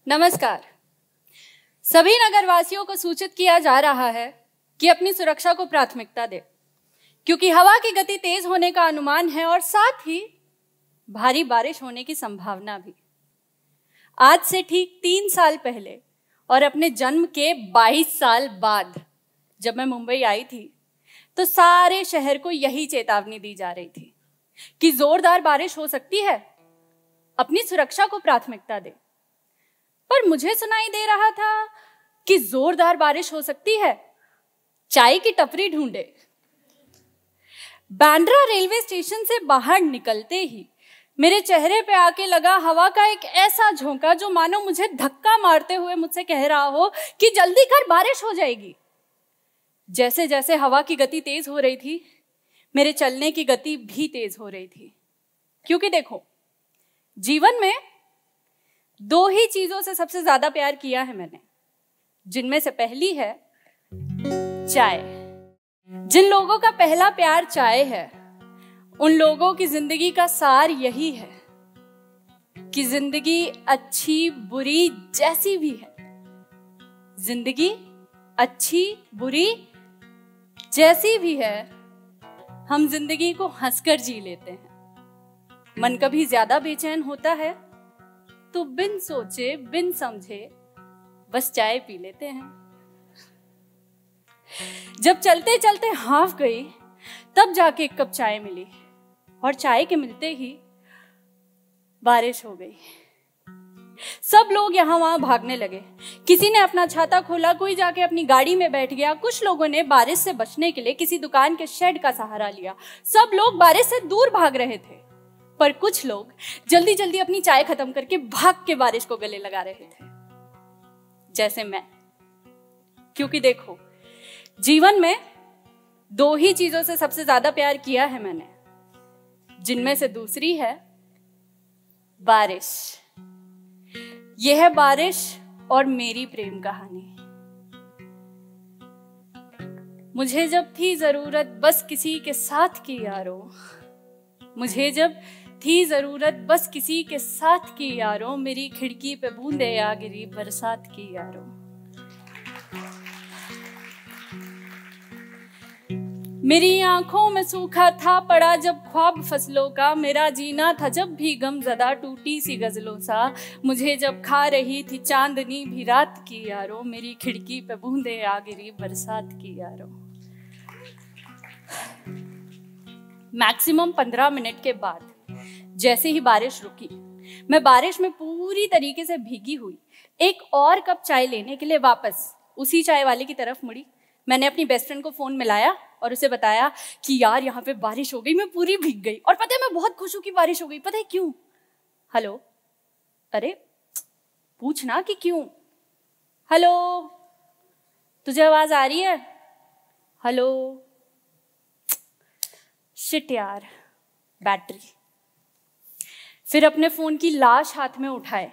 नमस्कार। सभी नगरवासियों को सूचित किया जा रहा है कि अपनी सुरक्षा को प्राथमिकता दें, क्योंकि हवा की गति तेज होने का अनुमान है और साथ ही भारी बारिश होने की संभावना भी। आज से ठीक 3 साल पहले और अपने जन्म के 22 साल बाद जब मैं मुंबई आई थी तो सारे शहर को यही चेतावनी दी जा रही थी कि जोरदार बारिश हो सकती है, अपनी सुरक्षा को प्राथमिकता दे। पर मुझे सुनाई दे रहा था कि जोरदार बारिश हो सकती है, चाय की टपरी ढूंढे। बांद्रा रेलवे स्टेशन से बाहर निकलते ही मेरे चेहरे पे आके लगा हवा का एक ऐसा झोंका जो मानो मुझे धक्का मारते हुए मुझसे कह रहा हो कि जल्दी कर, बारिश हो जाएगी। जैसे जैसे हवा की गति तेज हो रही थी, मेरे चलने की गति भी तेज हो रही थी। क्योंकि देखो, जीवन में 2 ही चीजों से सबसे ज्यादा प्यार किया है मैंने, जिनमें से पहली है चाय। जिन लोगों का पहला प्यार चाय है, उन लोगों की जिंदगी का सार यही है कि जिंदगी अच्छी बुरी जैसी भी है, जिंदगी अच्छी बुरी जैसी भी है, हम जिंदगी को हंसकर जी लेते हैं। मन कभी ज्यादा बेचैन होता है तो बिन सोचे बिन समझे बस चाय पी लेते हैं। जब चलते चलते हाफ गई तब जाके 1 कप चाय मिली और चाय के मिलते ही बारिश हो गई। सब लोग यहां वहां भागने लगे। किसी ने अपना छाता खोला, कोई जाके अपनी गाड़ी में बैठ गया। कुछ लोगों ने बारिश से बचने के लिए किसी दुकान के शेड का सहारा लिया। सब लोग बारिश से दूर भाग रहे थे, पर कुछ लोग जल्दी जल्दी अपनी चाय खत्म करके भाग के बारिश को गले लगा रहे थे, जैसे मैं। क्योंकि देखो, जीवन में 2 ही चीजों से सबसे ज्यादा प्यार किया है मैंने, जिनमें से दूसरी है बारिश। यह है बारिश और मेरी प्रेम कहानी। मुझे जब थी जरूरत बस किसी के साथ की यारो, मुझे जब थी जरूरत बस किसी के साथ की यारो, मेरी खिड़की पे बूंदे आ गिरी बरसात की यारो। मेरी आंखों में सूखा था पड़ा जब ख्वाब फसलों का, मेरा जीना था जब भी गमज़दा टूटी सी गजलों सा। मुझे जब खा रही थी चांदनी भी रात की यारो, मेरी खिड़की पे बूंदे आ गिरी बरसात की यारो। मैक्सिमम 15 मिनट के बाद जैसे ही बारिश रुकी, मैं बारिश में पूरी तरीके से भीगी हुई 1 और कप चाय लेने के लिए वापस उसी चाय वाले की तरफ मुड़ी। मैंने अपनी बेस्ट फ्रेंड को फोन मिलाया और उसे बताया कि यार यहाँ पे बारिश हो गई, मैं पूरी भीग गई। और पता है, मैं बहुत खुश हूं कि बारिश हो गई। पता है क्यों? हेलो, अरे पूछना कि क्यों। हेलो, तुझे आवाज आ रही है? हेलो, शिट यार, बैटरी। फिर अपने फोन की लाश हाथ में उठाए।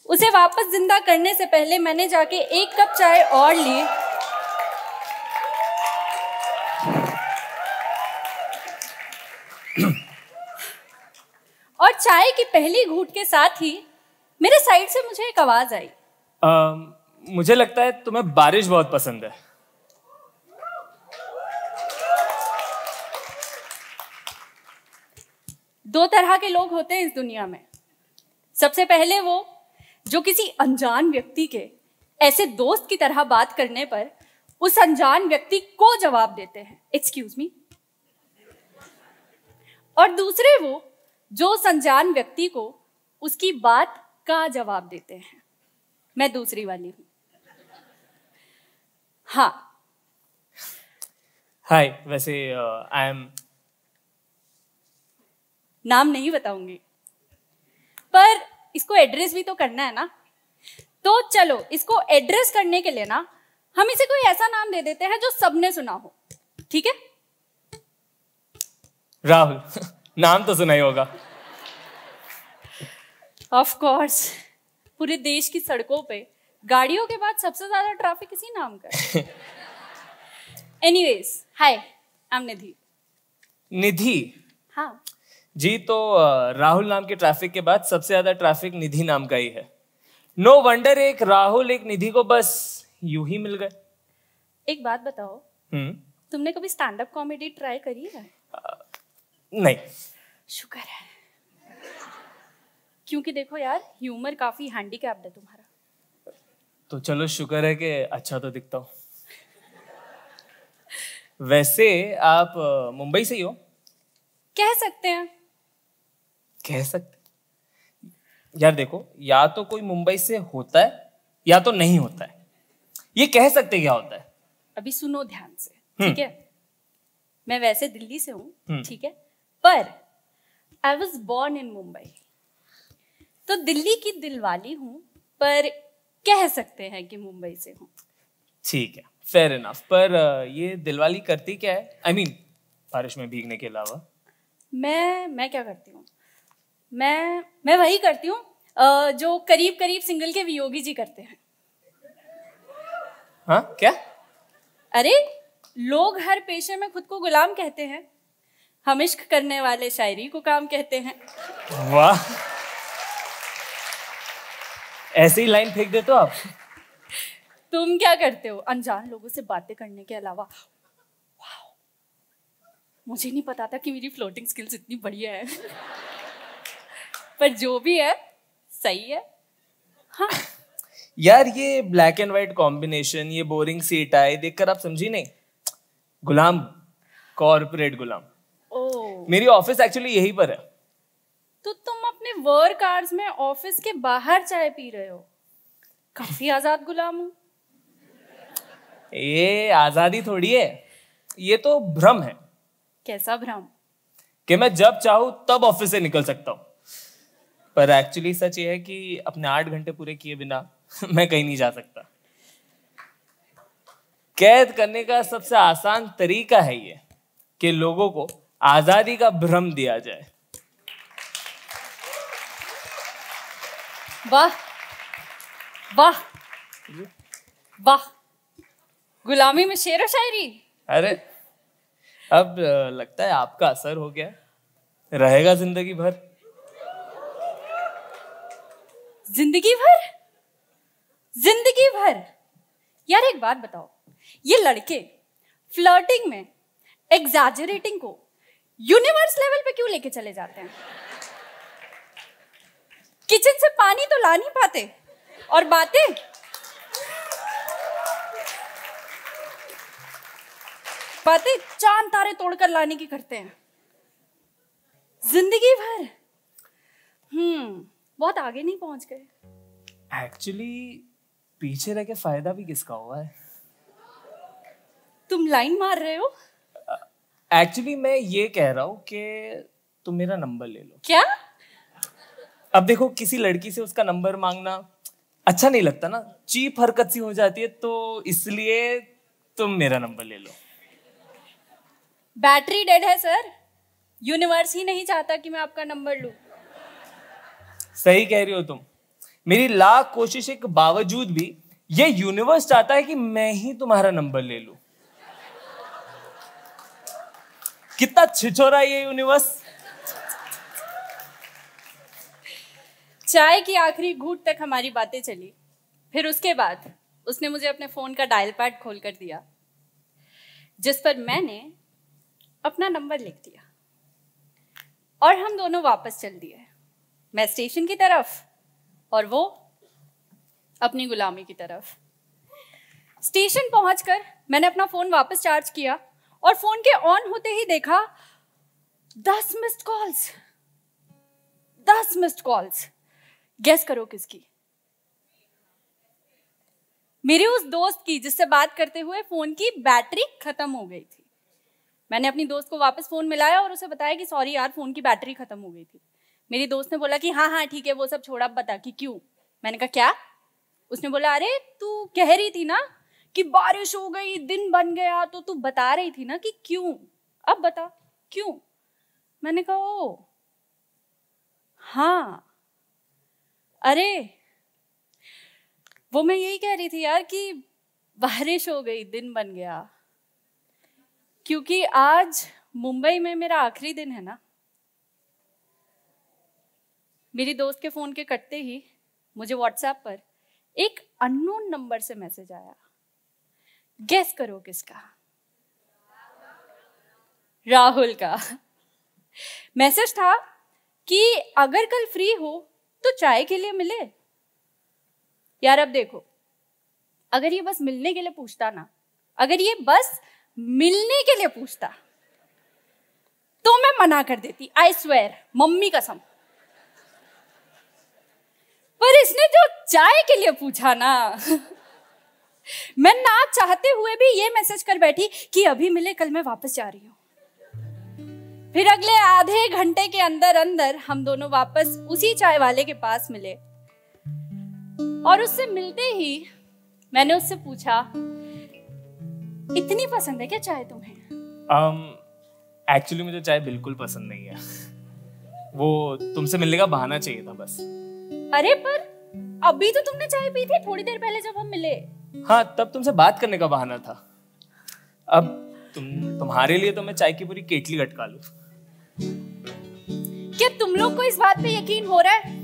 उसे वापस जिंदा करने से पहले मैंने जाके 1 कप चाय और ली और चाय की पहली घूंट के साथ ही मेरे साइड से मुझे एक आवाज आई। मुझे लगता है तुम्हें बारिश बहुत पसंद है। दो तरह के लोग होते हैं इस दुनिया में। सबसे पहले वो जो किसी अनजान व्यक्ति के ऐसे दोस्त की तरह बात करने पर उस अनजान व्यक्ति को जवाब देते हैं, एक्सक्यूज मी। और दूसरे वो जो उस अनजान व्यक्ति को उसकी बात का जवाब देते हैं। मैं दूसरी वाली हूं। हाँ, हाय, वैसे आई एम। नाम नहीं बताऊंगी, पर इसको एड्रेस भी तो करना है ना। तो चलो, इसको एड्रेस करने के लिए ना हम इसे कोई ऐसा नाम दे देते हैं जो सबने सुना हो, ठीक है? राहुल। नाम तो सुना ही होगा। ऑफ कोर्स, पूरे देश की सड़कों पे गाड़ियों के बाद सबसे ज्यादा ट्रैफिक इसी नाम का है। एनीवेज, हाय, आई एम निधि। निधि? हाँ जी, तो राहुल नाम के ट्रैफिक के बाद सबसे ज्यादा ट्रैफिक निधि नाम का ही है। नो वंडर एक राहुल एक निधि को बस यूं ही मिल गए। एक बात बताओ, तुमने कभी स्टैंड अप कॉमेडी ट्राई करी है? नहीं। शुक्र है, क्योंकि देखो यार, ह्यूमर काफी हैंडीकैप्ड है तुम्हारा। तो चलो शुक्र है कि अच्छा तो दिखता हूँ। वैसे आप मुंबई से ही हो? कह सकते हैं। कह सकते यार, देखो, या तो कोई मुंबई से होता है या तो नहीं होता है। ये कह सकते क्या होता है? अभी सुनो ध्यान से, ठीक है? मैं वैसे दिल्ली से हूँ, ठीक है, पर I was born in Mumbai, तो दिल्ली की दिलवाली हूँ, पर कह सकते हैं कि मुंबई से हूँ। ठीक है, फेयर इनफ। पर ये दिलवाली करती क्या है? आई मीन बारिश में भीगने के अलावा। मैं क्या करती हूँ? मैं वही करती हूँ जो करीब करीब सिंगल के वियोगी जी करते हैं। हाँ, क्या? अरे, लोग हर पेशे में खुद को गुलाम कहते हैं, हम इश्क करने वाले शायरी को काम कहते हैं। वाह, ऐसे ही लाइन फेंक देते हो आप? तुम क्या करते हो अनजान लोगों से बातें करने के अलावा? वाह, मुझे नहीं पता था कि मेरी फ्लोटिंग स्किल्स इतनी बढ़िया है। पर जो भी है सही है। हाँ यार, ये ब्लैक एंड व्हाइट कॉम्बिनेशन, ये बोरिंग सी टाई देखकर आप समझी नहीं? गुलाम, कॉर्पोरेट गुलाम। ओ, मेरी ऑफिस एक्चुअली यहीं पर है। तो तुम अपने वर्क आवर्स में ऑफिस के बाहर चाय पी रहे हो? काफी आजाद गुलाम हो। ये आजादी थोड़ी है, ये तो भ्रम है। कैसा भ्रम? कि मैं जब चाहूं तब ऑफिस से निकल सकता हूं। पर एक्चुअली सच ये है कि अपने 8 घंटे पूरे किए बिना मैं कहीं नहीं जा सकता। कैद करने का सबसे आसान तरीका है ये कि लोगों को आजादी का भ्रम दिया जाए। वाह वाह वाह, गुलामी में शेर व शायरी। अरे, अब लगता है आपका असर हो गया, रहेगा जिंदगी भर। जिंदगी भर? जिंदगी भर? यार एक बात बताओ, ये लड़के फ्लर्टिंग में एग्जैजरेटिंग को यूनिवर्स लेवल पे क्यों लेके चले जाते हैं? किचन से पानी तो ला नहीं पाते, और बातें बातें चांद तारे तोड़कर लाने की करते हैं। जिंदगी भर बहुत आगे नहीं पहुंच गए। एक्चुअली पीछे रह के फायदा भी किसका हुआ है? तुम लाइन मार रहे हो? एक्चुअली मैं ये कह रहा हूं कि तुम मेरा नंबर ले लो। क्या? अब देखो, किसी लड़की से उसका नंबर मांगना अच्छा नहीं लगता ना, चीप हरकत सी हो जाती है, तो इसलिए तुम मेरा नंबर ले लो। बैटरी डेड है सर, यूनिवर्स ही नहीं चाहता कि मैं आपका नंबर लूं। सही कह रही हो तुम। मेरी लाख कोशिशों के बावजूद भी ये यूनिवर्स चाहता है कि मैं ही तुम्हारा नंबर ले लूं। कितना छिछोरा है ये यूनिवर्स। चाय की आखिरी घूंट तक हमारी बातें चली, फिर उसके बाद उसने मुझे अपने फोन का डायल पैड खोल कर दिया, जिस पर मैंने अपना नंबर लिख दिया, और हम दोनों वापस चल दिए। मैं स्टेशन की तरफ और वो अपनी गुलामी की तरफ। स्टेशन पहुंचकर मैंने अपना फोन वापस चार्ज किया और फोन के ऑन होते ही देखा 10 missed calls. 10 missed calls. Guess करो किसकी? मेरे उस दोस्त की जिससे बात करते हुए फोन की बैटरी खत्म हो गई थी। मैंने अपनी दोस्त को वापस फोन मिलाया और उसे बताया कि सॉरी यार, फोन की बैटरी खत्म हो गई थी। मेरी दोस्त ने बोला कि हाँ हाँ ठीक है, वो सब छोड़ा, अब बता कि क्यों। मैंने कहा क्या? उसने बोला अरे तू कह रही थी ना कि बारिश हो गई, दिन बन गया, तो तू बता रही थी ना कि क्यों, अब बता क्यों। मैंने कहा ओ हाँ, अरे वो मैं यही कह रही थी यार कि बारिश हो गई, दिन बन गया, क्योंकि आज मुंबई में मेरा आखिरी दिन है ना। मेरी दोस्त के फोन के कटते ही मुझे व्हाट्सएप पर एक अननोन नंबर से मैसेज आया। गेस करो किसका? राहुल का। मैसेज था कि अगर कल फ्री हो तो चाय के लिए मिले। यार अब देखो, अगर ये बस मिलने के लिए पूछता ना, अगर ये बस मिलने के लिए पूछता तो मैं मना कर देती, आई स्वेयर, मम्मी कसम। पर इसने जो चाय के लिए पूछा ना, मैं ना चाहते हुए भी ये मैसेज कर बैठी कि अभी मिले, कल मैं वापस जा रही हूं। फिर अगले आधे घंटे के अंदर अंदर हम दोनों वापस उसी चाय वाले के पास मिले और उससे मिलते ही मैंने उससे पूछा, इतनी पसंद है क्या चाय तुम्हें? एक्चुअली मुझे चाय बिल्कुल पसंद नहीं है। वो तुमसे मिलने का बहाना चाहिए था बस। अरे पर अभी तो तुमने चाय पी थी थोड़ी देर पहले जब हम मिले। हाँ, तब तुमसे बात करने का बहाना था। अब तुम्हारे लिए तो मैं चाय की पूरी केटली लटका लूं। क्या तुम लोग को इस बात पे यकीन हो रहा है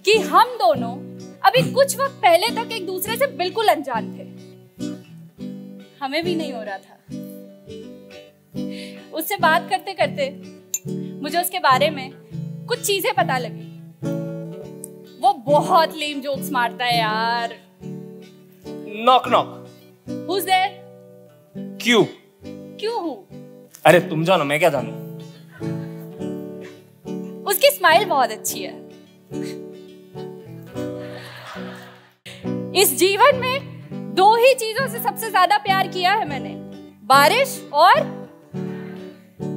कि हम दोनों अभी कुछ वक्त पहले तक एक दूसरे से बिल्कुल अनजान थे? हमें भी नहीं हो रहा था। उससे बात करते करते मुझे उसके बारे में कुछ चीजें पता लगी। वो बहुत लेम जोक्स मारता है यार। Knock knock. Who's there? क्यों हूँ? अरे तुम जानो, मैं क्या जानूं? उसकी स्माइल बहुत अच्छी है। इस जीवन में दो ही चीजों से सबसे ज्यादा प्यार किया है मैंने, बारिश और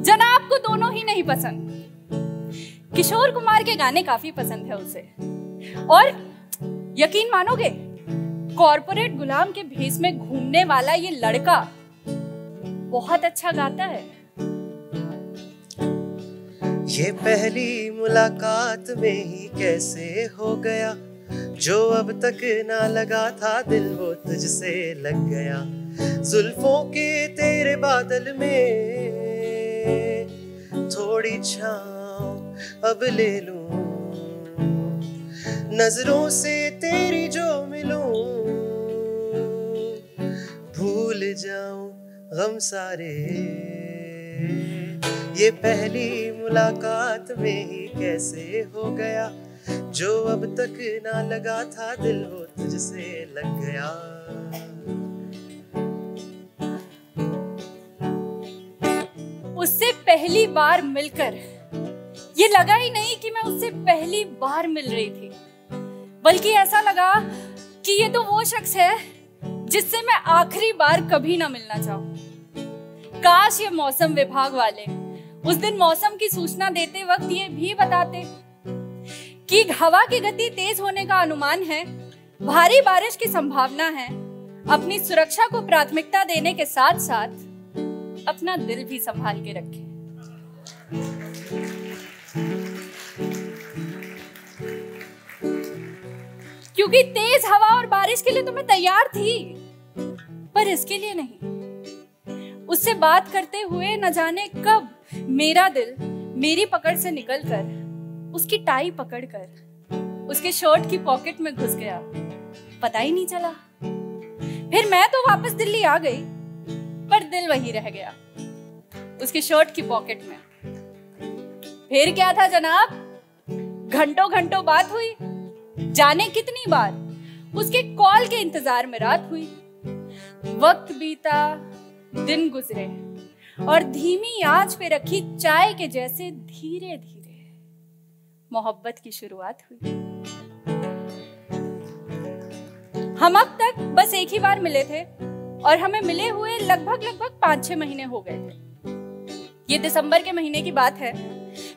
जनाब को दोनों ही नहीं पसंद। किशोर कुमार के गाने काफी पसंद है उसे, और यकीन मानोगे, कॉर्पोरेट गुलाम के भेष में घूमने वाला ये लड़का बहुत अच्छा गाता है। ये पहली मुलाकात में ही कैसे हो गया, जो अब तक ना लगा था दिल वो तुझसे लग गया। जुल्फों के तेरे बादल में थोड़ी छाँव अब ले लूं, नजरों से तेरी जो मिलूं, भूल जाऊं गम सारे। ये पहली मुलाकात में ही कैसे हो गया, जो अब तक ना लगा था दिल वो तुझसे लग गया। उससे पहली बार मिलकर ये लगा ही नहीं कि मैं उससे पहली बार मिल रही थी, बल्कि ऐसा लगा कि ये तो वो शख्स है जिससे मैं आखिरी बार कभी ना मिलना चाहूं। काश ये मौसम विभाग वाले उस दिन मौसम की सूचना देते वक्त ये भी बताते कि हवा की गति तेज होने का अनुमान है, भारी बारिश की संभावना है। अपनी सुरक्षा को प्राथमिकता देने के साथ साथ अपना दिल भी संभाल के रखें। क्योंकि तेज हवा और बारिश के लिए तो मैं तैयार थी, पर इसके लिए नहीं। उससे बात करते हुए न जाने कब मेरा दिल मेरी पकड़ से निकलकर उसकी टाई पकड़कर उसके शर्ट की पॉकेट में घुस गया, पता ही नहीं चला। फिर मैं तो वापस दिल्ली आ गई, पर दिल वहीं रह गया उसके शर्ट की पॉकेट में। फिर क्या था जनाब, घंटों घंटों बात हुई, जाने कितनी बार उसके कॉल के इंतजार में रात हुई। वक्त बीता, दिन गुजरे और धीमी आंच पे रखी चाय के जैसे धीरे धीरे मोहब्बत की शुरुआत हुई। हम अब तक बस एक ही बार मिले थे और हमें मिले हुए लगभग 5-6 महीने हो गए थे। ये दिसंबर के महीने की बात है।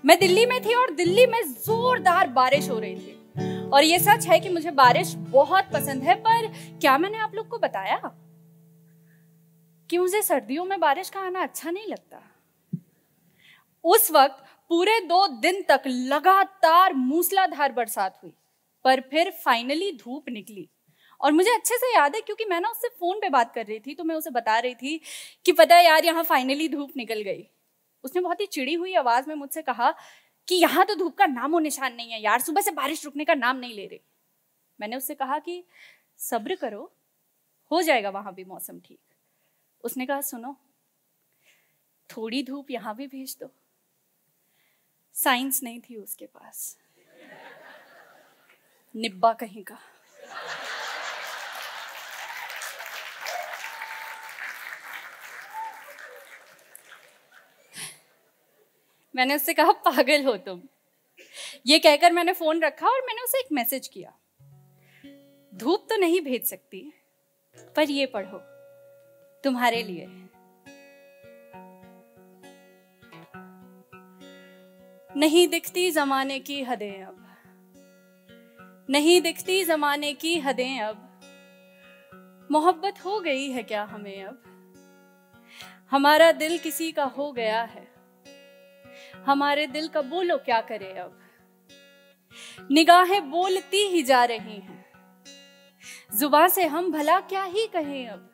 मैं दिल्ली में थी और दिल्ली में जोरदार बारिश हो रही थी। और ये सच है कि मुझे बारिश बहुत पसंद है, पर क्या मैंने आप लोग को बताया कि मुझे सर्दियों में बारिश का आना अच्छा नहीं लगता? उस वक्त पूरे 2 दिन तक लगातार मूसलाधार बरसात हुई, पर फिर फाइनली धूप निकली। और मुझे अच्छे से याद है क्योंकि मैं ना उससे फोन पे बात कर रही थी, तो मैं उसे बता रही थी कि पता है यार, यहाँ फाइनली धूप निकल गई। उसने बहुत ही चिड़ी हुई आवाज में मुझसे कहा कि यहाँ तो धूप का नामो निशान नहीं है यार, सुबह से बारिश रुकने का नाम नहीं ले रही। मैंने उससे कहा कि सब्र करो, हो जाएगा वहां भी मौसम ठीक। उसने कहा सुनो, थोड़ी धूप यहां भी भेज दो। साइंस नहीं थी उसके पास, निब्बा कहीं का। मैंने उससे कहा पागल हो तुम। ये कहकर मैंने फोन रखा और मैंने उसे एक मैसेज किया, धूप तो नहीं भेज सकती पर ये पढ़ो, तुम्हारे लिए। नहीं दिखती जमाने की हदें अब, नहीं दिखती जमाने की हदें अब, मोहब्बत हो गई है क्या हमें अब, हमारा दिल किसी का हो गया है, हमारे दिल का बोलो क्या करे अब, निगाहें बोलती ही जा रही हैं, जुबान से हम भला क्या ही कहें अब,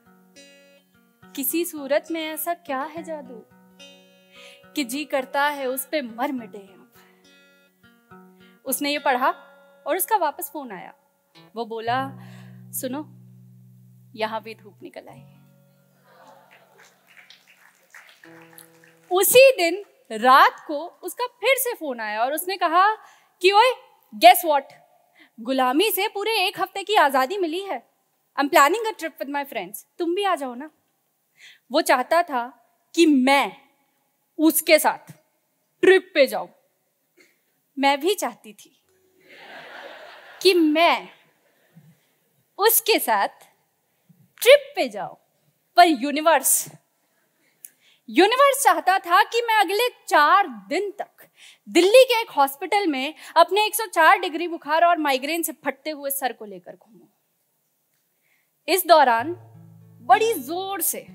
किसी सूरत में ऐसा क्या है जादू कि जी करता है उस पे मर मिटे अब। उसने ये पढ़ा और उसका वापस फोन आया। वो बोला सुनो, यहां भी धूप निकल आई। उसी दिन रात को उसका फिर से फोन आया और उसने कहा कि ओए गेस व्हाट, गुलामी से पूरे 1 हफ्ते की आजादी मिली है। I am planning a trip with my friends, तुम भी आ जाओ ना। वो चाहता था कि मैं उसके साथ ट्रिप पे जाऊं। मैं भी चाहती थी कि मैं उसके साथ ट्रिप पे जाऊं, पर यूनिवर्स चाहता था कि मैं अगले 4 दिन तक दिल्ली के एक हॉस्पिटल में अपने 104 डिग्री बुखार और माइग्रेन से फटते हुए सर को लेकर घूमूं। इस दौरान बड़ी जोर से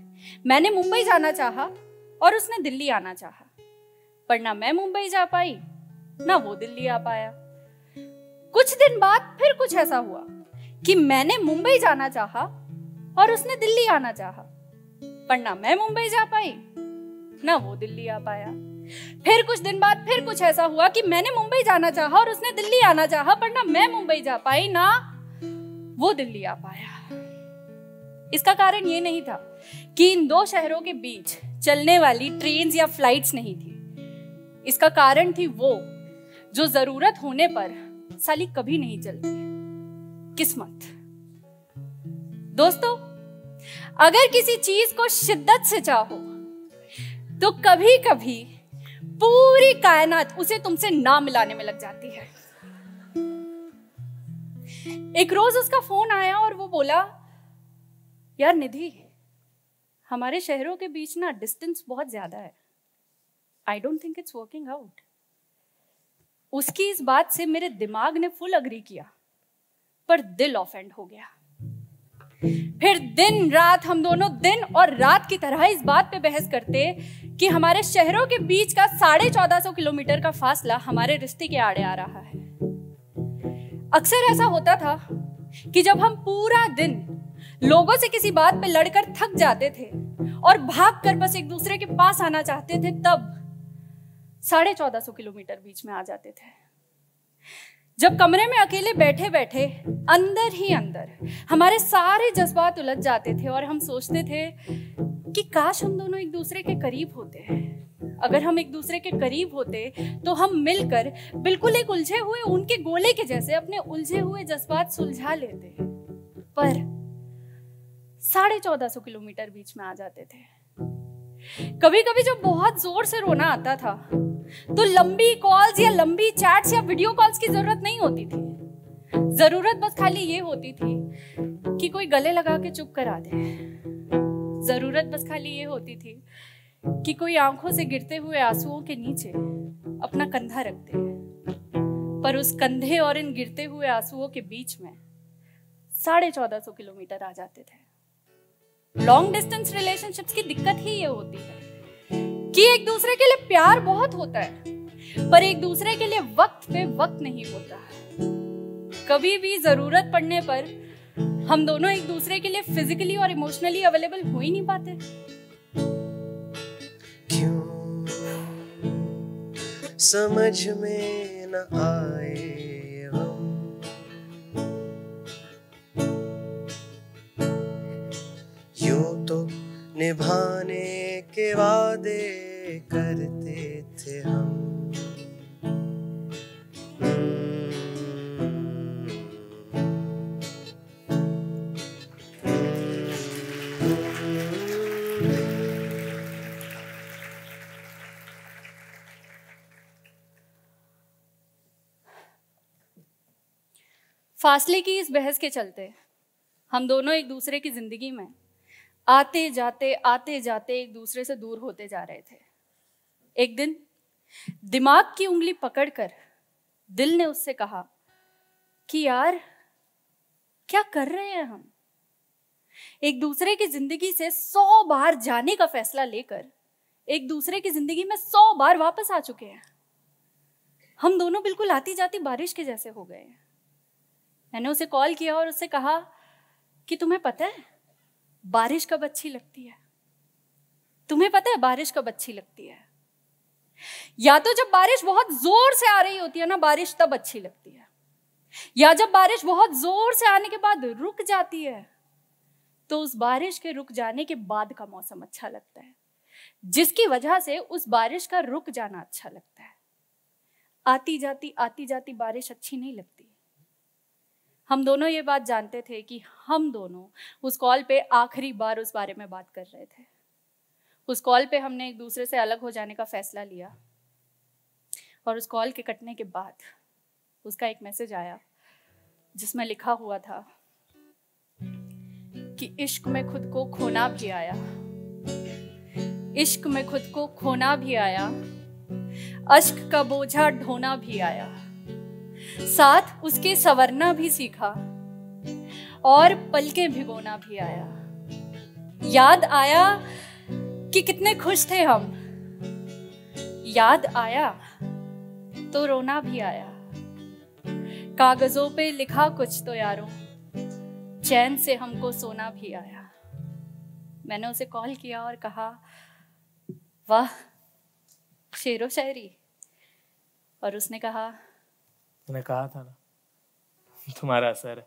मैंने मुंबई जाना चाहा और उसने दिल्ली आना चाहा, पर ना मैं मुंबई जा पाई ना वो दिल्ली आ पाया। कुछ दिन बाद फिर कुछ ऐसा हुआ कि मैंने मुंबई जाना चाहा और उसने दिल्ली आना चाहा, पर ना मैं मुंबई जा पाई ना वो दिल्ली आ पाया। फिर कुछ दिन बाद फिर कुछ ऐसा हुआ कि मैंने मुंबई जाना चाहा और उसने दिल्ली आना चाहा, पर ना मैं मुंबई जा पाई ना वो दिल्ली आ पाया। इसका कारण ये नहीं था कि इन 2 शहरों के बीच चलने वाली ट्रेन या फ्लाइट्स नहीं थी। इसका कारण थी वो जो जरूरत होने पर साली कभी नहीं चलती, किस्मत। दोस्तों, अगर किसी चीज को शिद्दत से चाहो तो कभी कभी पूरी कायनात उसे तुमसे ना मिलाने में लग जाती है। एक रोज उसका फोन आया और वो बोला, यार निधि, हमारे शहरों के बीच ना डिस्टेंस बहुत ज्यादा है, I don't think it's working out. उसकी इस बात से मेरे दिमाग ने फुल अग्री किया, पर दिल ऑफेंड हो गया। फिर दिन रात हम दोनों दिन और रात की तरह इस बात पे बहस करते कि हमारे शहरों के बीच का 1450 किलोमीटर का फासला हमारे रिश्ते के आड़े आ रहा है। अक्सर ऐसा होता था कि जब हम पूरा दिन लोगों से किसी बात पे लड़कर थक जाते थे और भागकर बस एक दूसरे के पास आना चाहते थे, तब 1450 किलोमीटर बीच में आ जाते थे। जब कमरे में अकेले बैठे बैठे अंदर ही अंदर हमारे सारे जज्बात उलझ जाते थे और हम सोचते थे कि काश हम दोनों एक दूसरे के करीब होते। अगर हम एक दूसरे के करीब होते तो हम मिलकर बिल्कुल एक उलझे हुए ऊन के गोले के जैसे अपने उलझे हुए जज्बात सुलझा लेते। पर 1450 किलोमीटर बीच में आ जाते थे। कभी कभी जब बहुत जोर से रोना आता था तो लंबी कॉल्स या लंबी चैट्स या वीडियो कॉल्स की जरूरत नहीं होती थी। जरूरत बस खाली ये होती थी कि कोई गले लगा के चुप करा दे। जरूरत बस खाली ये होती थी कि कोई आंखों से गिरते हुए आंसुओं के नीचे अपना कंधा रख दे। पर उस कंधे और इन गिरते हुए आंसुओं के बीच में 1450 किलोमीटर आ जाते थे। लॉन्ग डिस्टेंस रिलेशनशिप्स की दिक्कत ही ये होती है कि एक दूसरे के लिए प्यार बहुत होता है, पर एक दूसरे के लिए वक्त पे वक्त नहीं होता। कभी भी जरूरत पड़ने पर हम दोनों एक दूसरे के लिए फिजिकली और इमोशनली अवेलेबल हो ही नहीं पाते। क्यों समझ में न आए हम, निभाने के वादे करते थे हम। फासले की इस बहस के चलते हम दोनों एक दूसरे की जिंदगी में आते जाते एक दूसरे से दूर होते जा रहे थे। एक दिन दिमाग की उंगली पकड़कर दिल ने उससे कहा कि यार क्या कर रहे हैं हम। एक दूसरे की जिंदगी से 100 बार जाने का फैसला लेकर एक दूसरे की जिंदगी में 100 बार वापस आ चुके हैं। हम दोनों बिल्कुल आती जाती बारिश के जैसे हो गए हैं। मैंने उसे कॉल किया और उससे कहा कि तुम्हें पता है बारिश कब अच्छी लगती है? तुम्हें पता है बारिश कब अच्छी लगती है? या तो जब बारिश बहुत जोर से आ रही होती है ना, बारिश तब अच्छी लगती है, या जब बारिश बहुत जोर से आने के बाद रुक जाती है तो उस बारिश के रुक जाने के बाद का मौसम अच्छा लगता है, जिसकी वजह से उस बारिश का रुक जाना अच्छा लगता है। आती जाती बारिश अच्छी नहीं लगती। हम दोनों ये बात जानते थे कि हम दोनों उस कॉल पे आखिरी बार उस बारे में बात कर रहे थे। उस कॉल पे हमने एक दूसरे से अलग हो जाने का फैसला लिया और उस कॉल के कटने के बाद उसका एक मैसेज आया जिसमें लिखा हुआ था कि इश्क में खुद को खोना भी आया, इश्क में खुद को खोना भी आया, अश्क का बोझा ढोना भी आया, साथ उसके संवरना भी सीखा और पलकें भिगोना भी आया। याद आया कि कितने खुश थे हम, याद आया तो रोना भी आया। कागजों पे लिखा कुछ तो यारों, चैन से हमको सोना भी आया। मैंने उसे कॉल किया और कहा वाह शेरो शायरी। और उसने कहा मैंने कहा था ना तुम्हारा असर है,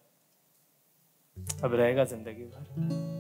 अब रहेगा जिंदगी भर।